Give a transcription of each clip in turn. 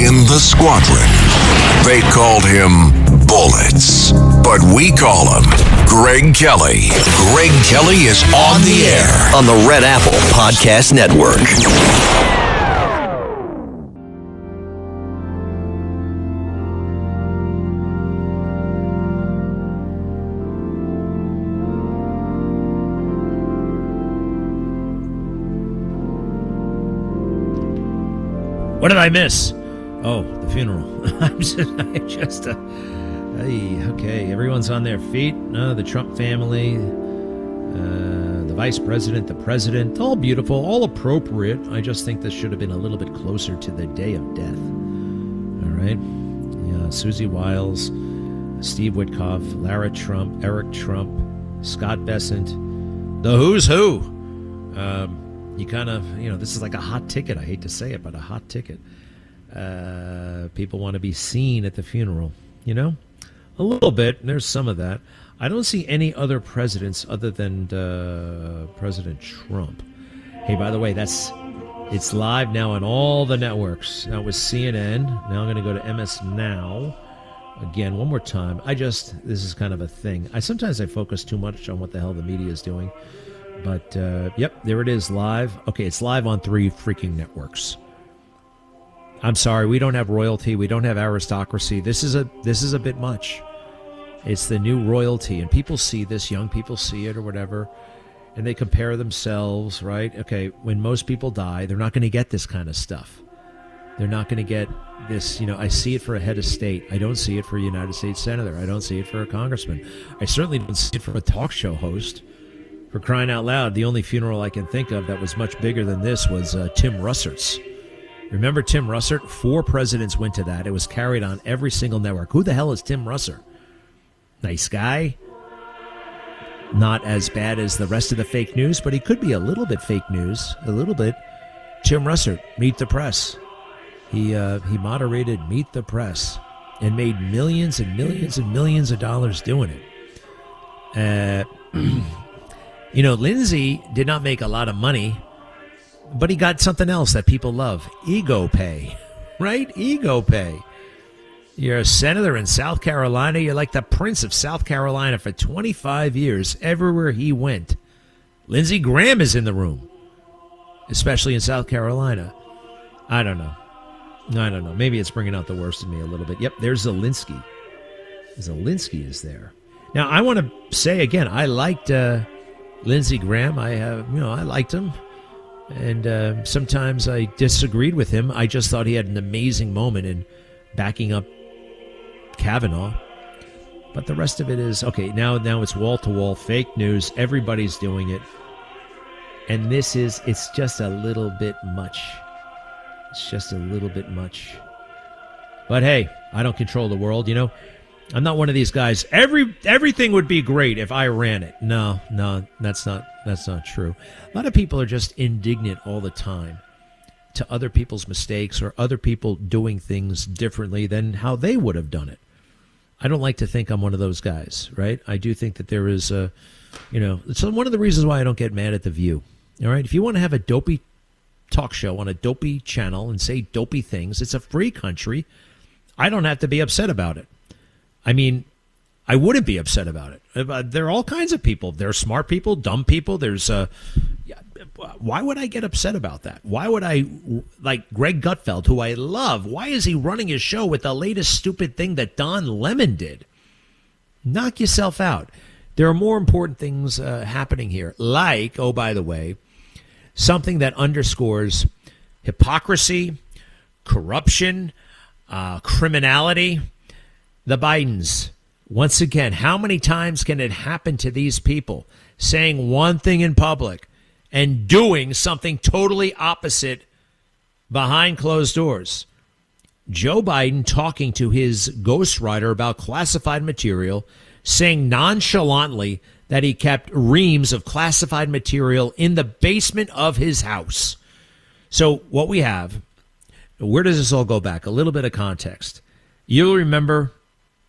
in the squadron. They called him Bullets, but we call him Greg Kelly. Greg Kelly is on the air on the Red Apple Podcast Network. What did I miss? Oh, the funeral. Okay, everyone's on their feet. The Trump family, the vice president, the president, all beautiful, all appropriate. I just think this should have been a little bit closer to the day of death. All right? Yeah, Susie Wiles, Steve Witkoff, Lara Trump, Eric Trump, Scott Bessent, the who's who. You kind of, this is like a hot ticket. I hate to say it, but a hot ticket. People want to be seen at the funeral, A little bit. There's some of that. I don't see any other presidents other than President Trump. Hey, by the way, it's live now on all the networks. That was CNN. Now I'm going to go to MS Now. Again, one more time. This is kind of a thing. Sometimes I focus too much on what the hell the media is doing. But, yep, there it is, live. Okay, it's live on 3 freaking networks. I'm sorry, we don't have royalty. We don't have aristocracy. This is a bit much. It's the new royalty, and people see this. Young people see it or whatever, and they compare themselves, right? Okay, when most people die, they're not going to get this kind of stuff. They're not going to get this, I see it for a head of state. I don't see it for a United States senator. I don't see it for a congressman. I certainly don't see it for a talk show host. For crying out loud, the only funeral I can think of that was much bigger than this was Tim Russert's. Remember Tim Russert? 4 presidents went to that. It was carried on every single network. Who the hell is Tim Russert? Nice guy. Not as bad as the rest of the fake news, but he could be a little bit fake news. A little bit. Tim Russert, Meet the Press. He moderated Meet the Press and made millions and millions and millions of dollars doing it. Lindsay did not make a lot of money, but he got something else that people love. Ego pay, right? Ego pay. You're a senator in South Carolina. You're like the Prince of South Carolina for 25 years, everywhere he went. Lindsey Graham is in the room, especially in South Carolina. I don't know. Maybe it's bringing out the worst in me a little bit. Yep, there's Zelensky. Zelensky is there. Now, I want to say again, I liked Lindsey Graham. I liked him. And sometimes I disagreed with him. I just thought he had an amazing moment in backing up Kavanaugh. But the rest of it is, okay, now it's wall-to-wall fake news. Everybody's doing it. And it's just a little bit much. It's just a little bit much. But hey, I don't control the world, I'm not one of these guys. Everything would be great if I ran it. No, that's not true. A lot of people are just indignant all the time to other people's mistakes or other people doing things differently than how they would have done it. I don't like to think I'm one of those guys, right? I do think that there is it's one of the reasons why I don't get mad at The View. All right, if you want to have a dopey talk show on a dopey channel and say dopey things, it's a free country. I don't have to be upset about it. I mean, I wouldn't be upset about it. There are all kinds of people. There are smart people, dumb people. Why would I get upset about that? Why would I, like Greg Gutfeld, who I love, why is he running his show with the latest stupid thing that Don Lemon did? Knock yourself out. There are more important things happening here, like, oh, by the way, something that underscores hypocrisy, corruption, criminality. The Bidens, once again, how many times can it happen to these people saying one thing in public and doing something totally opposite behind closed doors? Joe Biden talking to his ghostwriter about classified material, saying nonchalantly that he kept reams of classified material in the basement of his house. So what we have, where does this all go back? A little bit of context. You'll remember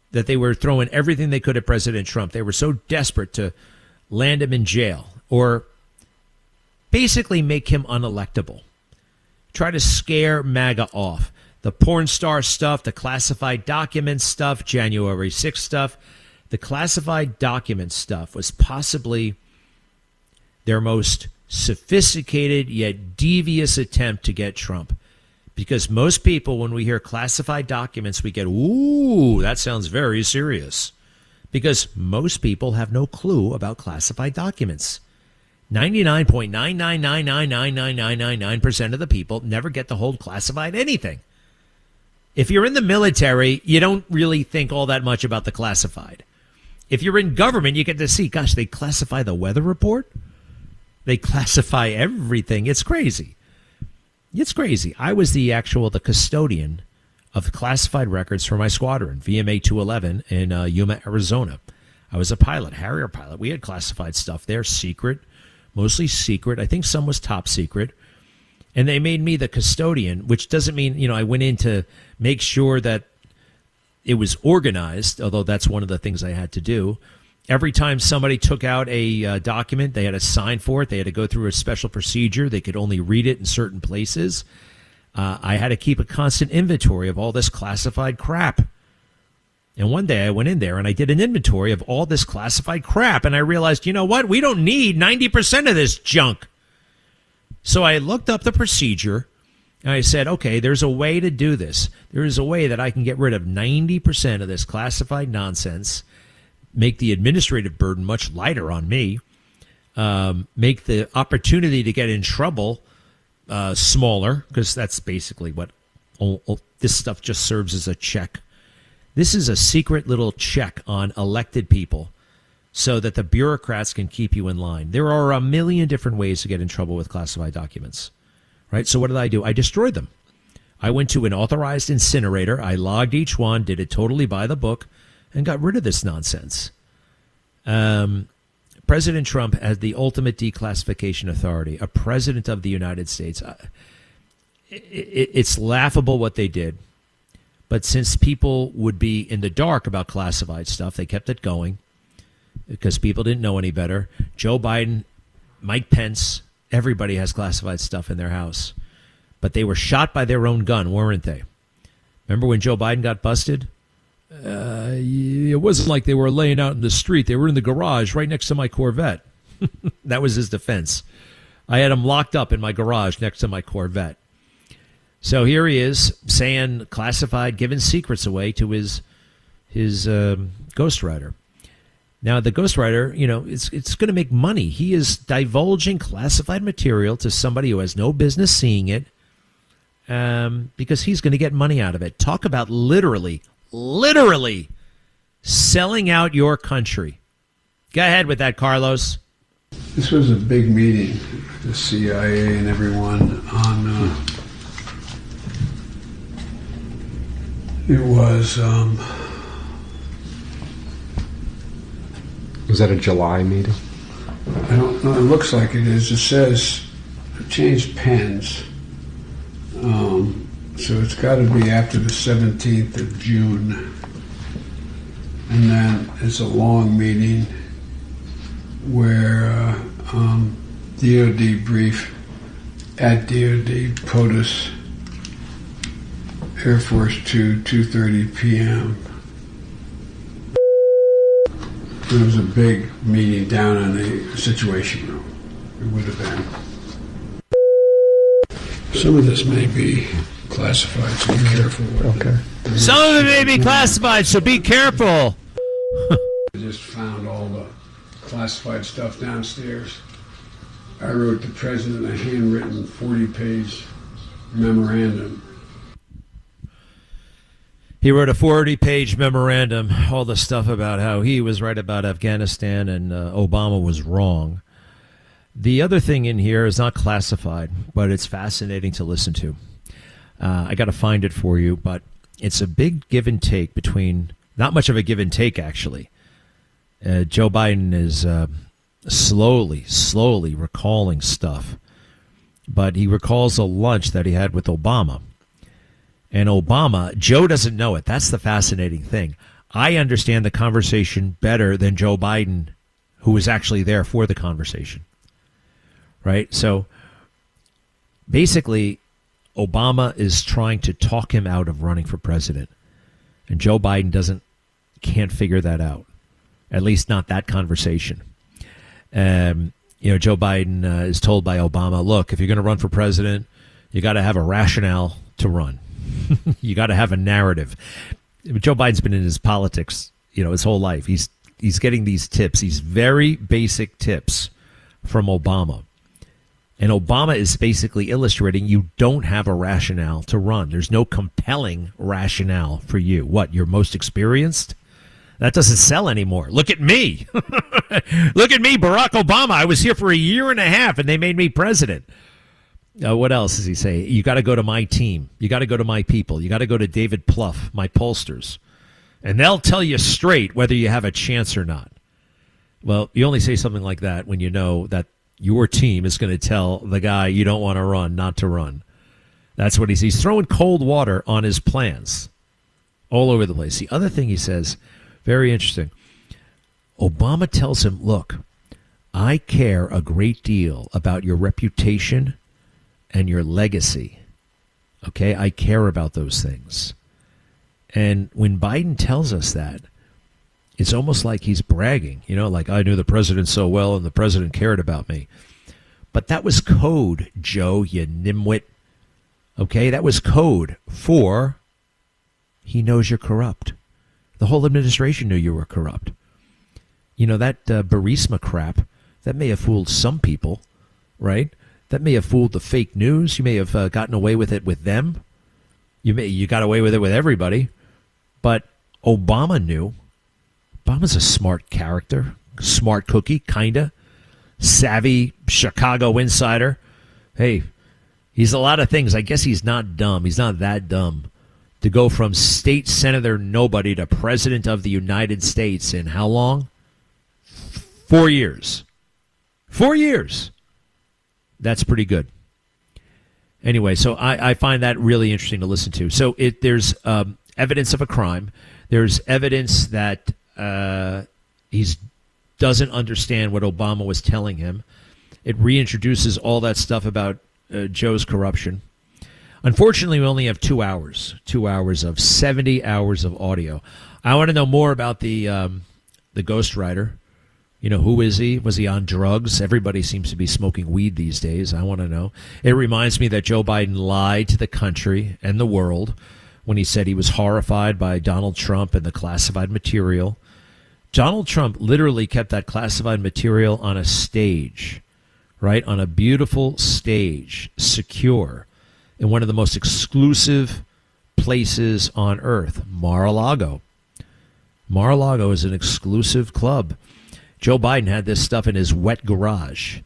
that they were throwing everything they could at President Trump. They were so desperate to land him in jail or basically make him unelectable. Try to scare MAGA off. the porn star stuff, the classified documents stuff, January 6th stuff. The classified document stuff was possibly their most sophisticated yet devious attempt to get Trump. Because most people, when we hear classified documents, we get, ooh, that sounds very serious. Because most people have no clue about classified documents. 99.999999999% of the people never get to hold classified anything. If you're in the military, you don't really think all that much about the classified. If you're in government, you get to see, gosh, they classify the weather report. They classify everything. It's crazy. It's crazy. I was the custodian of classified records for my squadron, VMA 211 in Yuma, Arizona. I was a pilot, Harrier pilot. We had classified stuff there, secret, mostly secret. I think some was top secret. And they made me the custodian, which doesn't mean, I went in to make sure that it was organized, although that's one of the things I had to do. Every time somebody took out a document, they had to sign for it. They had to go through a special procedure. They could only read it in certain places. I had to keep a constant inventory of all this classified crap. And one day I went in there and I did an inventory of all this classified crap. And I realized, you know what? We don't need 90% of this junk. So I looked up the procedure. And I said, okay, there's a way to do this. There is a way that I can get rid of 90% of this classified nonsense, make the administrative burden much lighter on me, make the opportunity to get in trouble smaller, because that's basically what this stuff just serves as a check. This is a secret little check on elected people so that the bureaucrats can keep you in line. There are a million different ways to get in trouble with classified documents. Right? So what did I do? I destroyed them. I went to an authorized incinerator. I logged each one, did it totally by the book, and got rid of this nonsense. President Trump has the ultimate declassification authority, a president of the United States. It's laughable what they did. But since people would be in the dark about classified stuff, they kept it going because people didn't know any better. Joe Biden, Mike Pence, everybody has classified stuff in their house. But they were shot by their own gun, weren't they? Remember when Joe Biden got busted? It wasn't like they were laying out in the street. They were in the garage right next to my Corvette. That was his defense. I had him locked up in my garage next to my Corvette. So here he is saying classified, giving secrets away to his ghostwriter. Now, the ghostwriter, it's going to make money. He is divulging classified material to somebody who has no business seeing it because he's going to get money out of it. Talk about literally selling out your country. Go ahead with that, Carlos. This was a big meeting, the CIA and everyone on... It was... Was that a July meeting? I don't know. It looks like it is. It says it changed pens. So it's got to be after the 17th of June. And then it's a long meeting where DOD brief at DOD POTUS Air Force 2, 2:30 p.m. It was a big meeting down in the Situation Room. It would have been. Some of this may be classified, so be careful with it. Some of it may be classified, so be careful. I just found all the classified stuff downstairs. I wrote the president a handwritten 40-page memorandum. He wrote a 40-page memorandum, all the stuff about how he was right about Afghanistan and Obama was wrong. The other thing in here is not classified, but it's fascinating to listen to. I got to find it for you, but it's a big give and take between, not much of a give and take, actually. Joe Biden is slowly recalling stuff, but he recalls a lunch that he had with Obama. And Obama, Joe doesn't know it. That's the fascinating thing. I understand the conversation better than Joe Biden, who was actually there for the conversation. Right? So basically, Obama is trying to talk him out of running for president. And Joe Biden can't figure that out. At least not that conversation. Joe Biden is told by Obama, look, if you're going to run for president, you got to have a rationale to run. You got to have a narrative. Joe Biden's been in his politics, his whole life. He's getting these tips, these very basic tips from Obama. And Obama is basically illustrating you don't have a rationale to run. There's no compelling rationale for you. What, you're most experienced? That doesn't sell anymore. Look at me. Look at me, Barack Obama. I was here for a year and a half, and they made me president. What else does he say? You got to go to my team. You got to go to my people. You got to go to David Plouffe, my pollsters. And they'll tell you straight whether you have a chance or not. Well, you only say something like that when you know that your team is going to tell the guy you don't want to run not to run. That's what he's throwing cold water on his plans all over the place. The other thing he says, very interesting. Obama tells him, look, I care a great deal about your reputation and your legacy. Okay, I care about those things. And when Biden tells us that, it's almost like he's bragging, like I knew the president so well and the president cared about me. But that was code, Joe, you nimwit. Okay, that was code for he knows you're corrupt. The whole administration knew you were corrupt. That Burisma crap, that may have fooled some people, right? That may have fooled the fake news. You may have gotten away with it with them. You got away with it with everybody. But Obama knew. Obama's a smart character, smart cookie, kinda. Savvy Chicago insider. Hey, he's a lot of things. I guess he's not dumb. He's not that dumb to go from state senator nobody to president of the United States in how long? 4 years. 4 years. That's pretty good. Anyway, so I find that really interesting to listen to. So there's evidence of a crime. There's evidence that he doesn't understand what Obama was telling him. It reintroduces all that stuff about Joe's corruption. Unfortunately, we only have 2 hours. 2 hours of 70 hours of audio. I want to know more about the ghostwriter. Who is he? Was he on drugs? Everybody seems to be smoking weed these days. I want to know. It reminds me that Joe Biden lied to the country and the world when he said he was horrified by Donald Trump and the classified material. Donald Trump literally kept that classified material on a stage, right? On a beautiful stage, secure, in one of the most exclusive places on earth, Mar-a-Lago. Mar-a-Lago is an exclusive club. Joe Biden had this stuff in his wet garage.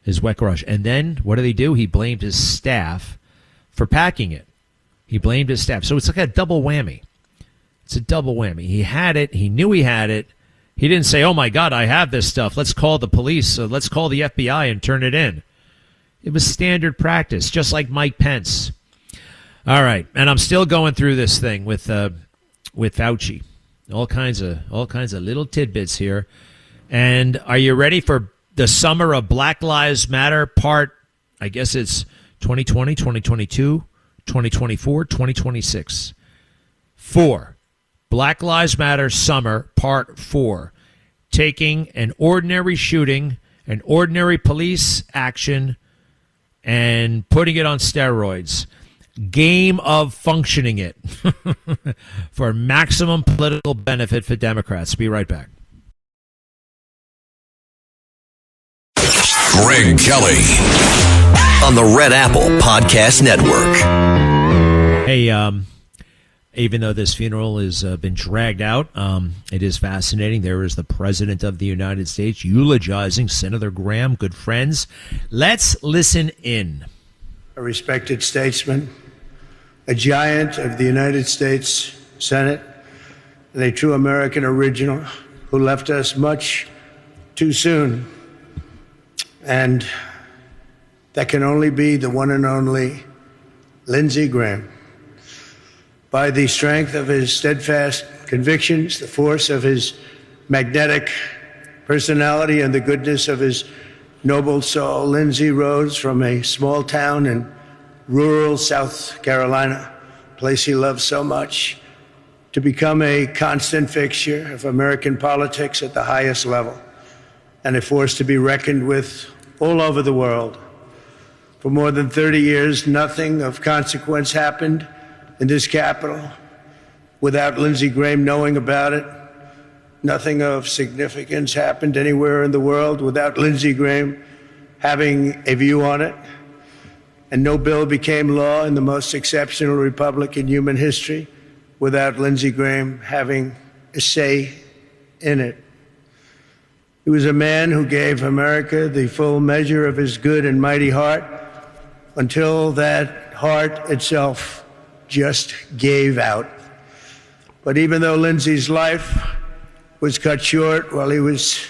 And then what did he do? He blamed his staff for packing it. He blamed his staff. So it's like a double whammy. It's a double whammy. He had it. He knew he had it. He didn't say, oh, my God, I have this stuff. Let's call the police. Let's call the FBI and turn it in. It was standard practice, just like Mike Pence. All right. And I'm still going through this thing with Fauci. All kinds of little tidbits here. And are you ready for the summer of Black Lives Matter part? I guess it's 2020, 2022, 2024, 2026. 4. Black Lives Matter summer part 4. Taking an ordinary shooting, an ordinary police action, and putting it on steroids. Game of functioning it for maximum political benefit for Democrats. Be right back. Greg Kelly on the Red Apple Podcast Network. Hey, even though this funeral has been dragged out, it is fascinating. There is the President of the United States eulogizing Senator Graham, good friends. Let's listen in. A respected statesman, a giant of the United States Senate, and a true American original who left us much too soon. And that can only be the one and only Lindsey Graham. By the strength of his steadfast convictions, the force of his magnetic personality, and the goodness of his noble soul, Lindsey rose from a small town in rural South Carolina, a place he loved so much, to become a constant fixture of American politics at the highest level and a force to be reckoned with all over the world. For more than 30 years, nothing of consequence happened in this capital without Lindsey Graham knowing about it. Nothing of significance happened anywhere in the world without Lindsey Graham having a view on it. And no bill became law in the most exceptional republic in human history without Lindsey Graham having a say in it. He was a man who gave America the full measure of his good and mighty heart until that heart itself just gave out. But even though Lindsey's life was cut short while he was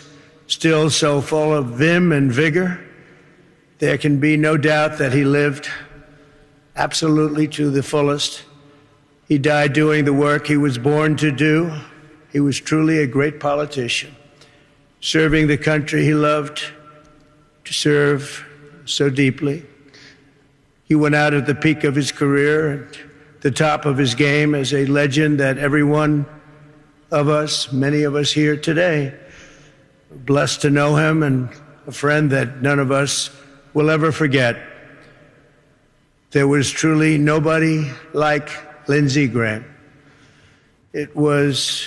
still so full of vim and vigor, there can be no doubt that he lived absolutely to the fullest. He died doing the work he was born to do. He was truly a great politician, serving the country he loved to serve so deeply. He went out at the peak of his career, at the top of his game, as a legend that every one of us, many of us here today, are blessed to know him, and a friend that none of us will ever forget. There was truly nobody like Lindsey Graham. It was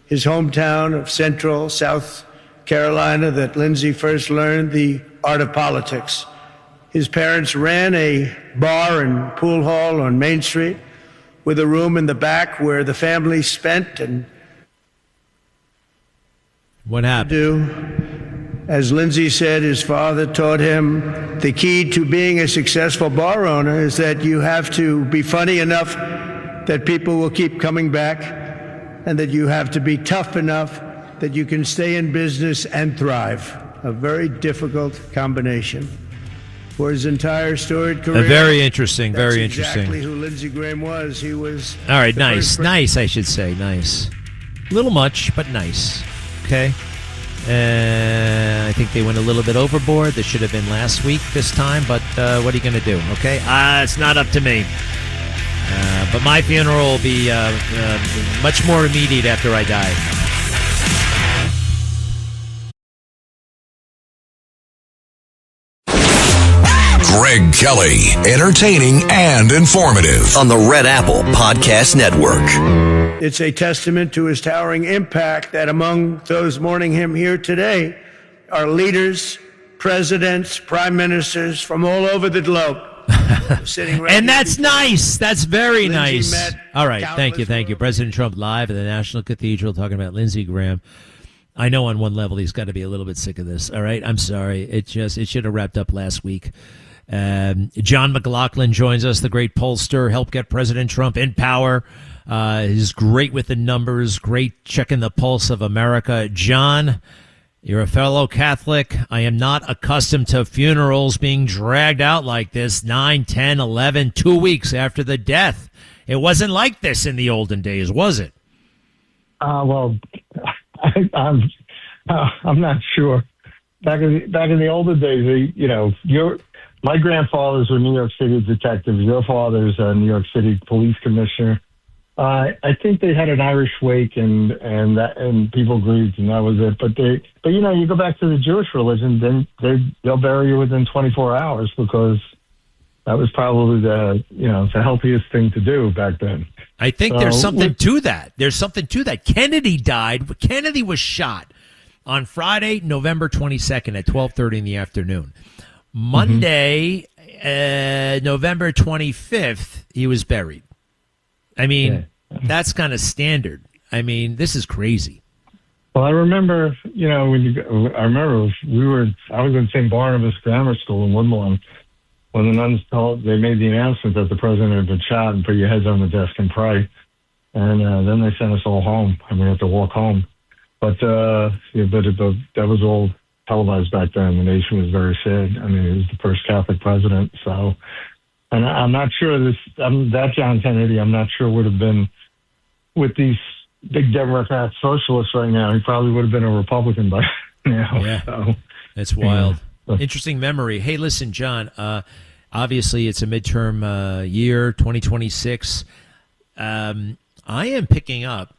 his hometown of Central South Carolina that Lindsey first learned the art of politics. His parents ran a bar and pool hall on Main Street with a room in the back where the family spent and what happened? As Lindsey said, his father taught him the key to being a successful bar owner is that you have to be funny enough that people will keep coming back, and that you have to be tough enough that you can stay in business and thrive. A very difficult combination. For his entire storied career. Very interesting, very interesting. Exactly who Lindsey Graham was. He was. All right, nice, I should say, nice. Little much, but nice. Okay. I think they went a little bit overboard. This should have been last week this time, but what are you going to do? Okay, it's not up to me. But my funeral will be much more immediate after I die. Greg Kelly, entertaining and informative on the Red Apple Podcast Network. It's a testament to his towering impact that among those mourning him here today are leaders, presidents, prime ministers from all over the globe. Sitting right and that's nice. That's very Lindsey nice. All right. Thank you. President Trump live at the National Cathedral talking about Lindsey Graham. I know on one level he's got to be a little bit sick of this. All right. I'm sorry. It should have wrapped up last week. John McLaughlin joins us, the great pollster, helped get President Trump in power. He's great with the numbers, great checking the pulse of America. John, you're a fellow Catholic. I am not accustomed to funerals being dragged out like this 9, 10, 11, 2 weeks after the death. It wasn't like this in the olden days, was it? Well, I'm not sure. Back in the olden days, my grandfathers were New York City detectives. Your father's a New York City police commissioner. I think they had an Irish wake and people grieved, and that was it. But you go back to the Jewish religion, then they'll bury you within 24 hours because that was probably the healthiest thing to do back then. I think there's something to that. There's something to that. Kennedy died. Kennedy was shot on Friday, November 22nd at 12:30 in the afternoon. Monday, November 25th, he was buried. I mean, that's kind of standard. I mean, this is crazy. Well, I remember, I was in St. Barnabas Grammar School in Woodlawn when the nuns they made the announcement that the president had been shot and put your heads on the desk and pray. And then they sent us all home, and we had to walk home. But that was all televised back then. The nation was very sad. I mean, he was the first Catholic president. So, and I'm not sure that John Kennedy, I'm not sure would have been with these big Democrat socialists right now. He probably would have been a Republican by now. Yeah, so, it's wild. Interesting memory. Hey, listen, John, Obviously, it's a midterm year, 2026. I am picking up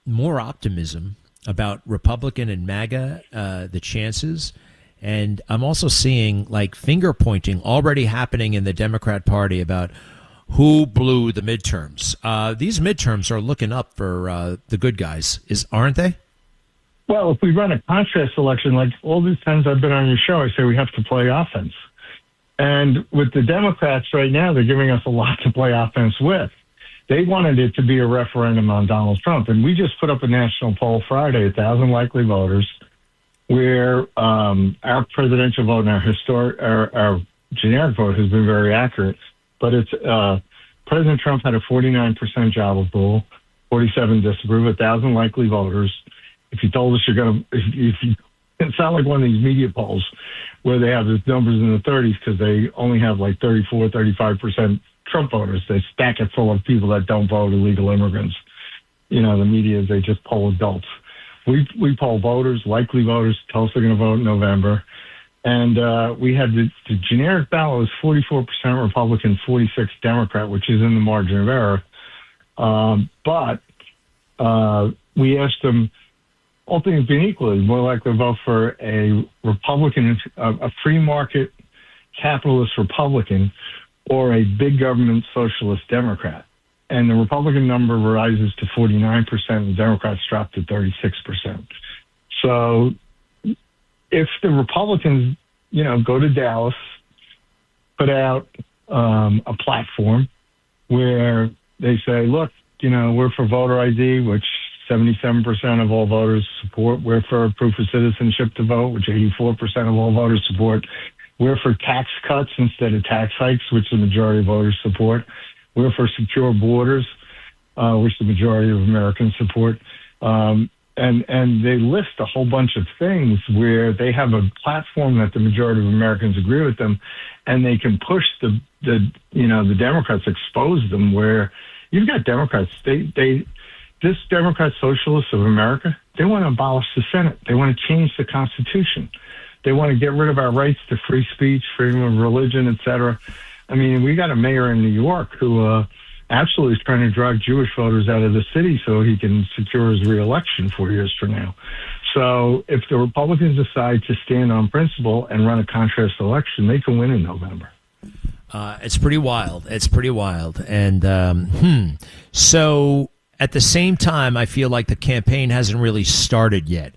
more optimism about Republican and MAGA, the chances. And I'm also seeing like finger pointing already happening in the Democrat Party about who blew the midterms. These midterms are looking up for the good guys, aren't they? Well, if we run a contrast election, like all these times I've been on your show, I say we have to play offense. And with the Democrats right now, they're giving us a lot to play offense with. They wanted it to be a referendum on Donald Trump. And we just put up a national poll Friday, 1,000 likely voters, where our presidential vote and our generic vote has been very accurate. But it's President Trump had a 49% job approval, 47 disapprove, 1,000 likely voters. If you told us you're going to, it's not like one of these media polls where they have the numbers in the 30s because they only have like 34, 35% Trump voters. They stack it full of people that don't vote, illegal immigrants. You know, the media, they just poll adults. We poll voters, likely voters, tell us they're going to vote in November. And we had the generic ballot was 44% Republican, 46 Democrat, which is in the margin of error. But we asked them, all things being equal, more likely to vote for a Republican, a free market capitalist Republican, or a big government socialist Democrat. And the Republican number rises to 49%, and the Democrats drop to 36%. So if the Republicans, go to Dallas, put out a platform where they say, look, we're for voter ID, which 77% of all voters support. We're for proof of citizenship to vote, which 84% of all voters support. We're for tax cuts instead of tax hikes, which the majority of voters support. We're for secure borders, which the majority of Americans support. And they list a whole bunch of things where they have a platform that the majority of Americans agree with them, and they can push the Democrats, expose them, where you've got Democrats, this Democrat Socialists of America, they want to abolish the Senate. They want to change the Constitution. They want to get rid of our rights to free speech, freedom of religion, et cetera. I mean, we got a mayor in New York who absolutely is trying to drag Jewish voters out of the city so he can secure his reelection 4 years from now. So if the Republicans decide to stand on principle and run a contrast election, they can win in November. It's pretty wild. And so at the same time, I feel like the campaign hasn't really started yet.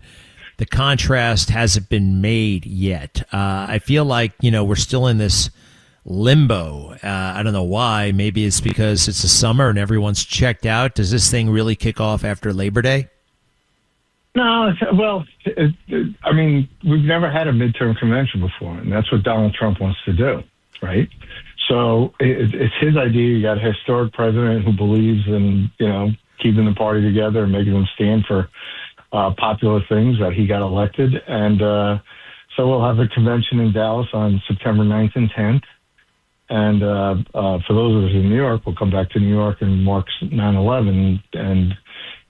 The contrast hasn't been made yet. I feel like, we're still in this limbo. I don't know why. Maybe it's because it's the summer and everyone's checked out. Does this thing really kick off after Labor Day? No, we've never had a midterm convention before, and that's what Donald Trump wants to do, right? So it's his idea. You got a historic president who believes in, keeping the party together and making them stand for popular things that he got elected. And so we'll have a convention in Dallas on September 9th and 10th. And for those of us in New York, we'll come back to New York and mark 9/11 and,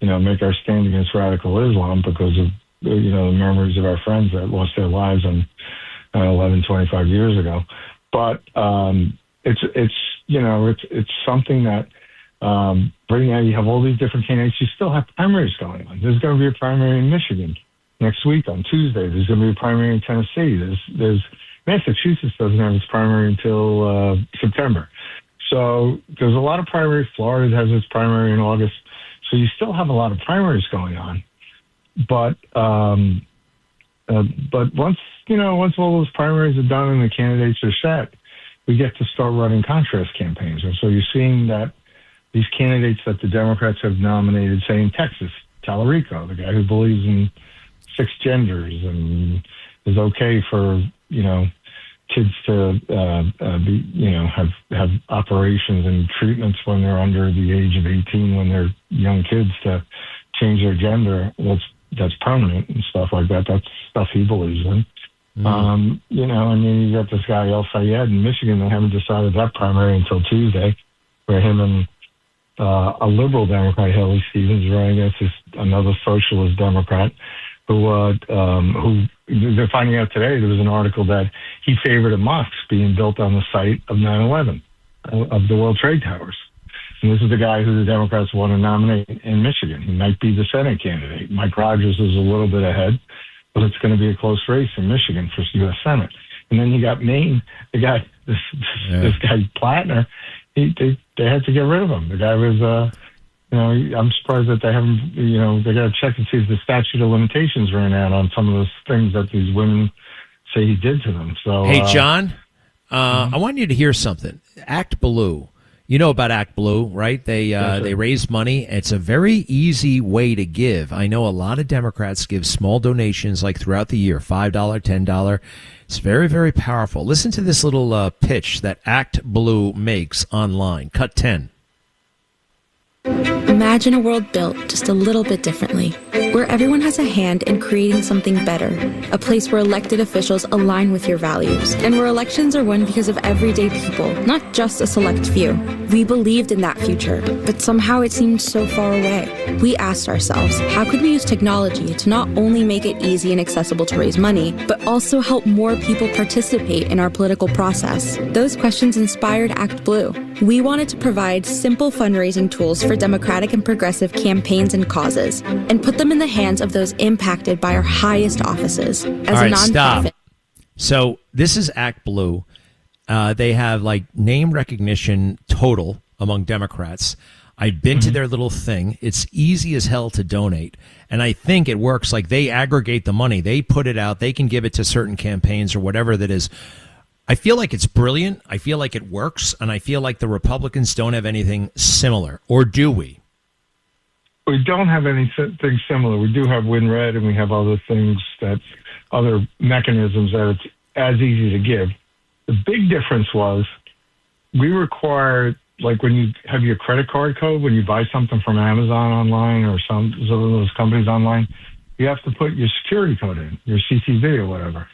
make our stand against radical Islam because of, the memories of our friends that lost their lives on 9/11 25 years ago. But it's something that right now you have all these different candidates. You still have primaries going on. There's going to be a primary in Michigan next week on Tuesday. There's going to be a primary in Tennessee. There's Massachusetts doesn't have its primary until September. So there's a lot of primaries. Florida has its primary in August. So you still have a lot of primaries going on. But once all those primaries are done and the candidates are set, we get to start running contrast campaigns. And so you're seeing that these candidates that the Democrats have nominated, say in Texas, Tallarico, the guy who believes in 6 genders and is okay for, kids to have operations and treatments when they're under the age of 18, when they're young kids, to change their gender. That's permanent and stuff like that. That's stuff he believes in. And then you got this guy El Sayed in Michigan. They haven't decided that primary until Tuesday, where him and a liberal Democrat, Haley Stevens, running against another socialist Democrat. who they're finding out today. There was an article that he favored a mosque being built on the site of 9/11, of the World Trade Towers. And this is the guy who the Democrats want to nominate in Michigan. He might be the Senate candidate. Mike Rogers is a little bit ahead, but it's going to be a close race in Michigan for U.S. Senate. And then you got Maine, this guy Plattner. They had to get rid of him. The guy was, I'm surprised that they haven't, they got to check and see if the statute of limitations ran out on some of those things that these women say he did to them. So, hey, John, I want you to hear something. Act Blue. You know about Act Blue, right? They raise money. It's a very easy way to give. I know a lot of Democrats give small donations like throughout the year, $5, $10. It's very, very powerful. Listen to this little pitch that Act Blue makes online. Cut 10. Imagine a world built just a little bit differently, where everyone has a hand in creating something better, a place where elected officials align with your values, and where elections are won because of everyday people, not just a select few. We believed in that future, but somehow it seemed so far away. We asked ourselves, how could we use technology to not only make it easy and accessible to raise money, but also help more people participate in our political process? Those questions inspired Act Blue. We wanted to provide simple fundraising tools for Democratic and progressive campaigns and causes, and put them in the hands of those impacted by our highest offices. As All right, a nonprofit. stop. So this is Act Blue. They have like name recognition total among Democrats. I've been to their little thing. It's easy as hell to donate. And I think it works. Like they aggregate the money. They put it out. They can give it to certain campaigns or whatever that is. I feel like it's brilliant. I feel like it works. And I feel like the Republicans don't have anything similar. Or do we? We don't have anything similar. We do have WinRed, and we have other things other mechanisms that it's as easy to give. The big difference was we required, like when you have your credit card code, when you buy something from Amazon online or some of those companies online, you have to put your security code in, your CCV or whatever.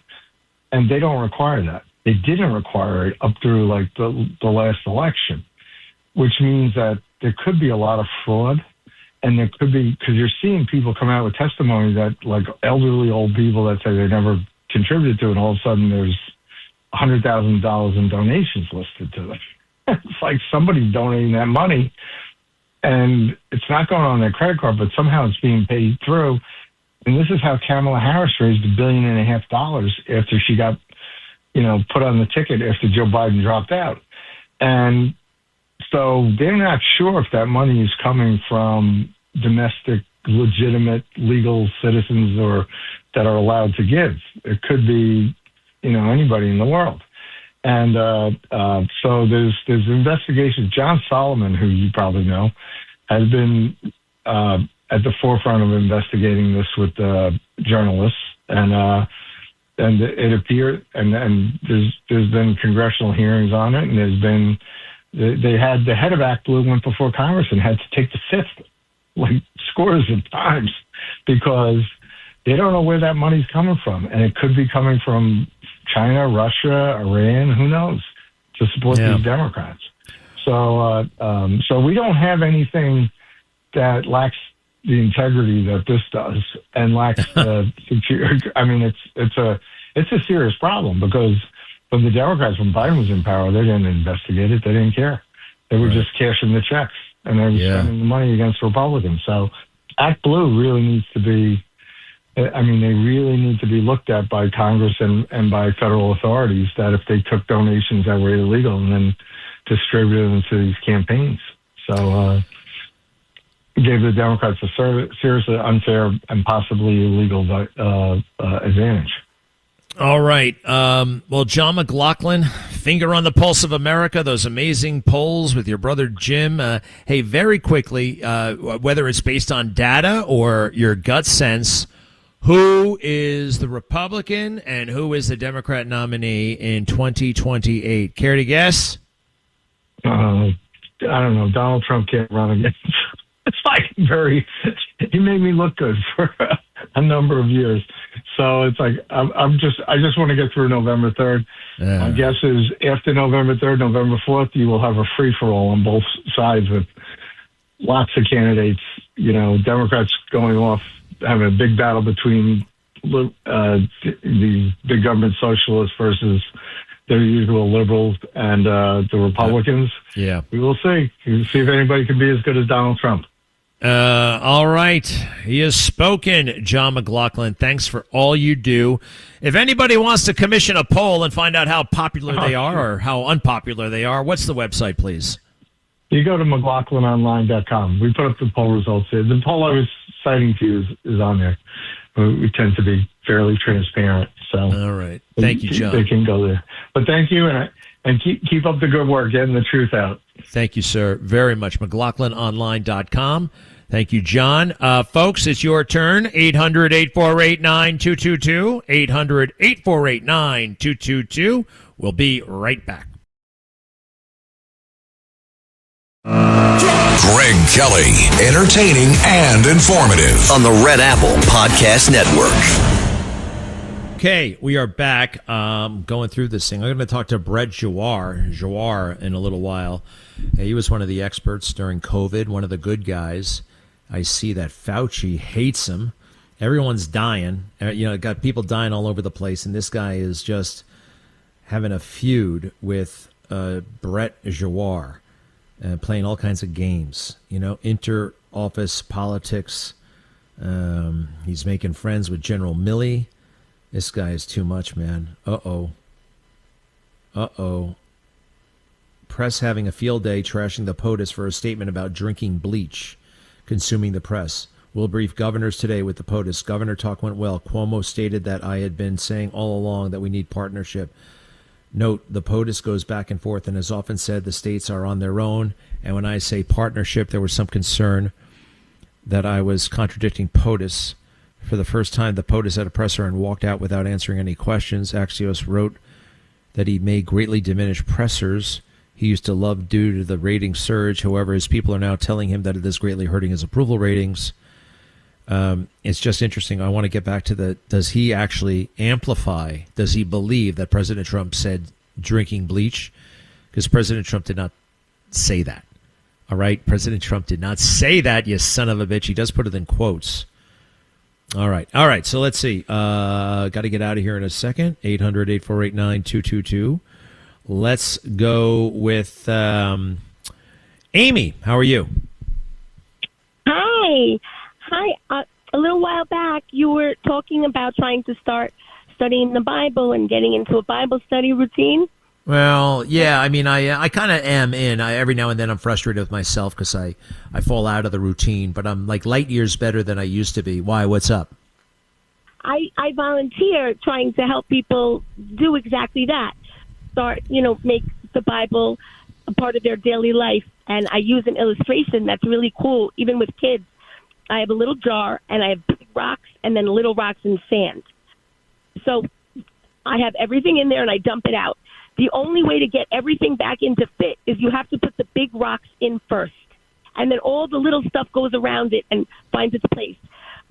And they don't require that. They didn't require it up through like the last election, which means that there could be a lot of fraud. And there could be, because you're seeing people come out with testimony that, like elderly old people that say they never contributed to it, and all of a sudden there's $100,000 in donations listed to them. It's like somebody's donating that money, and it's not going on their credit card, but somehow it's being paid through. And this is how Kamala Harris raised $1.5 billion after she got, put on the ticket after Joe Biden dropped out. And so they're not sure if that money is coming from domestic, legitimate, legal citizens or that are allowed to give. It could be, anybody in the world. And so there's investigations. John Solomon, who you probably know, has been at the forefront of investigating this with journalists. And it appeared, and there's been congressional hearings on it, and there's been. They had the head of Act Blue went before Congress and had to take the fifth, like scores of times, because they don't know where that money's coming from. And it could be coming from China, Russia, Iran, who knows, to support these Democrats. So we don't have anything that lacks the integrity that this does and lacks the security. I mean, it's a serious problem because when the Democrats, when Biden was in power, they didn't investigate it. They didn't care. They were just cashing the checks, and they were spending the money against Republicans. So Act Blue really needs to be, they really need to be looked at by Congress and by federal authorities that if they took donations that were illegal and then distributed them to these campaigns. So it gave the Democrats a seriously unfair and possibly illegal advantage. All right. Well, John McLaughlin, finger on the pulse of America, those amazing polls with your brother Jim. Hey, very quickly, whether it's based on data or your gut sense, who is the Republican and who is the Democrat nominee in 2028? Care to guess? I don't know. Donald Trump can't run again. It's like he made me look good for a number of years. So it's like, I just want to get through November 3rd. Yeah. My guess is after November 3rd, November 4th, you will have a free-for-all on both sides with lots of candidates, Democrats going off having a big battle between the big government socialists versus their usual liberals and the Republicans. Yeah. We will see. We'll see if anybody can be as good as Donald Trump. All right. He has spoken, John McLaughlin. Thanks for all you do. If anybody wants to commission a poll and find out how popular they are or how unpopular they are, what's the website, please? You go to McLaughlinOnline.com. We put up the poll results there. The poll I was citing to you is on there. We tend to be fairly transparent. So, all right. Thank you, John. They can go there. But thank you, and keep up the good work, getting the truth out. Thank you, sir, very much. McLaughlinOnline.com. Thank you, John. Folks, it's your turn. 800-848-9222. 800-848-9222. We'll be right back. Greg Kelly, entertaining and informative on the Red Apple Podcast Network. Okay, we are back going through this thing. I'm going to talk to Brett Giroir in a little while. He was one of the experts during COVID, one of the good guys. I see that Fauci hates him. Everyone's dying. Got people dying all over the place, and this guy is just having a feud with Brett Giroir, playing all kinds of games, inter-office politics. He's making friends with General Milley. This guy is too much, man. Uh-oh. Press having a field day trashing the POTUS for a statement about drinking bleach, consuming the press. We'll brief governors today with the POTUS. Governor talk went well. Cuomo stated that I had been saying all along that we need partnership. Note, the POTUS goes back and forth and has often said the states are on their own. And when I say partnership, there was some concern that I was contradicting POTUS. For the first time, the POTUS had a presser and walked out without answering any questions. Axios wrote that he may greatly diminish pressers he used to love due to the rating surge. However, his people are now telling him that it is greatly hurting his approval ratings. It's just interesting. I want to get back to does he actually amplify? Does he believe that President Trump said drinking bleach? Because President Trump did not say that. All right? President Trump did not say that, you son of a bitch. He does put it in quotes. All right. So let's see. Got to get out of here in a second. 800-848-9222. Let's go with Amy. How are you? Hi. A little while back, you were talking about trying to start studying the Bible and getting into a Bible study routine. Well, yeah. I mean, I kind of am in. Every now and then I'm frustrated with myself because I fall out of the routine, but I'm like light years better than I used to be. Why? What's up? I volunteer trying to help people do exactly that. Start, make the Bible a part of their daily life. And I use an illustration that's really cool, even with kids. I have a little jar, and I have big rocks and then little rocks and sand. So I have everything in there, and I dump it out. The only way to get everything back into fit is you have to put the big rocks in first. And then all the little stuff goes around it and finds its place.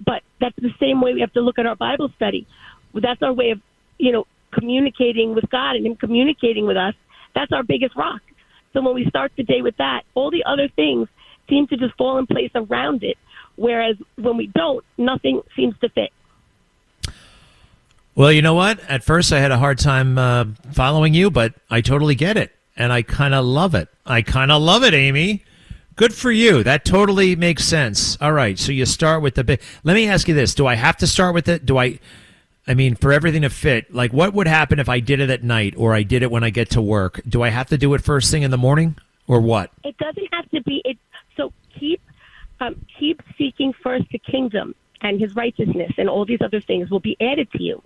But that's the same way we have to look at our Bible study. That's our way of, communicating with God and Him communicating with us. That's our biggest rock. So when we start the day with that, all the other things seem to just fall in place around it. Whereas when we don't, nothing seems to fit. Well, you know what? At first I had a hard time following you, but I totally get it. And I kind of love it. Amy. Good for you. That totally makes sense. All right. So you start with the big. Let me ask you this. Do I have to start with it? For everything to fit, like what would happen if I did it at night or I did it when I get to work? Do I have to do it first thing in the morning or what? It doesn't have to be. So keep seeking first the kingdom and His righteousness, and all these other things will be added to you.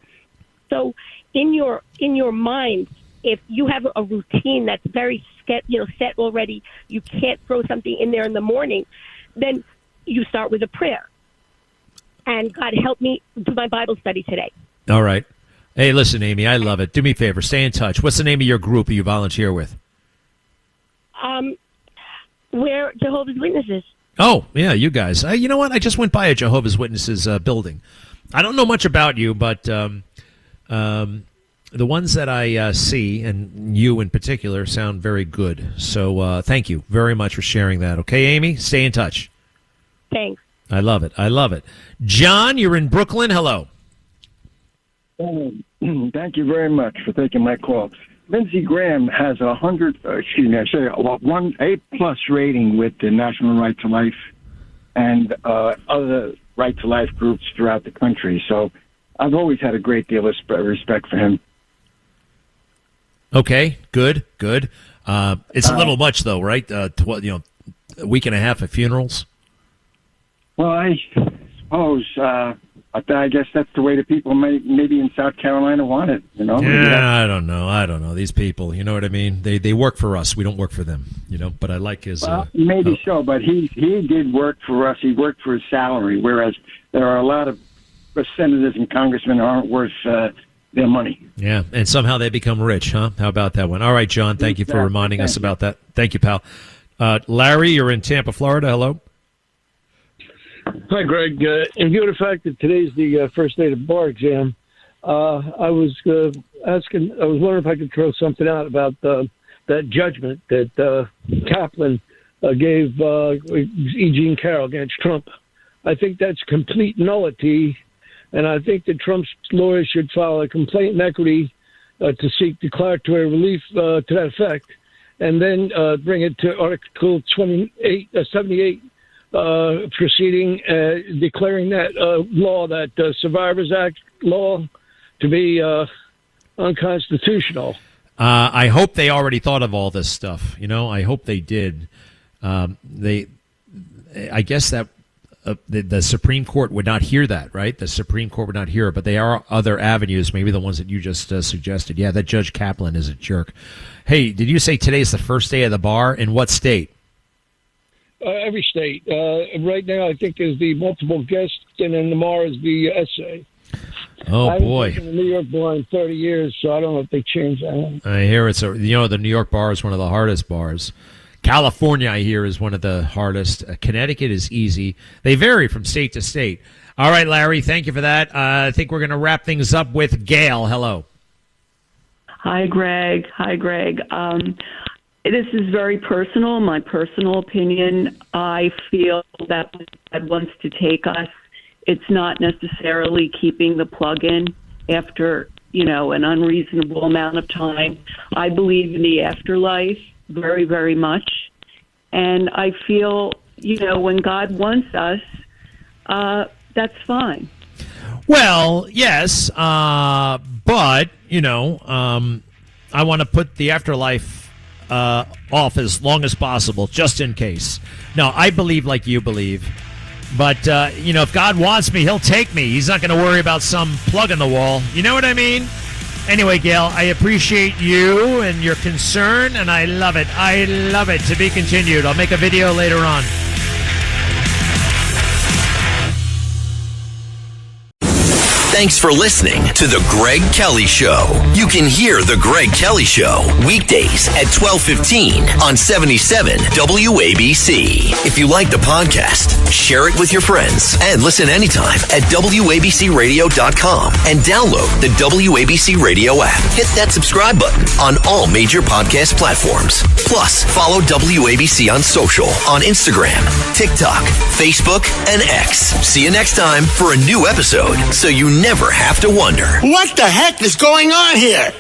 So in your mind, if you have a routine that's very set already, you can't throw something in there in the morning, then you start with a prayer. And God, help me do my Bible study today. All right. Hey, listen, Amy, I love it. Do me a favor. Stay in touch. What's the name of your group you volunteer with? We're Jehovah's Witnesses. Oh, yeah, you guys. You know what? I just went by a Jehovah's Witnesses building. I don't know much about you, but the ones that I see, and you in particular, sound very good. So thank you very much for sharing that. Okay, Amy? Stay in touch. Thanks. I love it. I love it. John, you're in Brooklyn. Hello. Thank you very much for taking my call. Lindsey Graham has a 1A+ rating with the National Right to Life and other right to life groups throughout the country. So I've always had a great deal of respect for him. Okay, good. It's a little much, though, right? A week and a half of funerals. Well, I suppose. I guess that's the way the people maybe in South Carolina want it. Yeah, I don't know. These people, you know what I mean? They work for us. We don't work for them. But I like his. Maybe so, but he did work for us. He worked for his salary, whereas there are a lot of senators and congressmen who aren't worth their money. Yeah, and somehow they become rich, huh? How about that one? All right, John, thank you for reminding us about that. Thank you, pal. Larry, you're in Tampa, Florida. Hello. Hi, Greg. In view of the fact that today's the first day of the bar exam, I was wondering if I could throw something out about that judgment that Kaplan gave E. Jean Carroll against Trump. I think that's complete nullity, and I think that Trump's lawyers should file a complaint in equity to seek declaratory relief to that effect, and then bring it to Article 78 proceeding, declaring that law, that Survivors Act law, to be unconstitutional. I hope they already thought of all this stuff. I hope they did. I guess that the Supreme Court would not hear that, right? The Supreme Court would not hear it, but there are other avenues, maybe the ones that you just suggested. Yeah, that Judge Kaplan is a jerk. Hey, did you say today's the first day of the bar? In what state? Every state. Right now, I think is the multiple guest, and then tomorrow is the essay. Oh, boy. I've been in the New York bar in 30 years, so I don't know if they changed that. I hear the New York bar is one of the hardest bars. California, I hear, is one of the hardest. Connecticut is easy. They vary from state to state. All right, Larry, thank you for that. I think we're going to wrap things up with Gail. Hello. Hi, Greg. This is very personal, my personal opinion. I feel that when God wants to take us, it's not necessarily keeping the plug in after, an unreasonable amount of time. I believe in the afterlife very, very much. And I feel, when God wants us, that's fine. Well, yes, but, I want to put the afterlife off as long as possible, just in case. No, I believe like you believe. But, if God wants me, he'll take me. He's not going to worry about some plug in the wall. You know what I mean? Anyway, Gail, I appreciate you and your concern, and I love it. I love it. To be continued. I'll make a video later on. Thanks for listening to The Greg Kelly Show. You can hear The Greg Kelly Show weekdays at 12:15 on 77 WABC. If you like the podcast, share it with your friends and listen anytime at WABCRadio.com and download the WABC Radio app. Hit that subscribe button on all major podcast platforms. Plus, follow WABC on social on Instagram, TikTok, Facebook, and X. See you next time for a new episode so you never have to wonder. What the heck is going on here?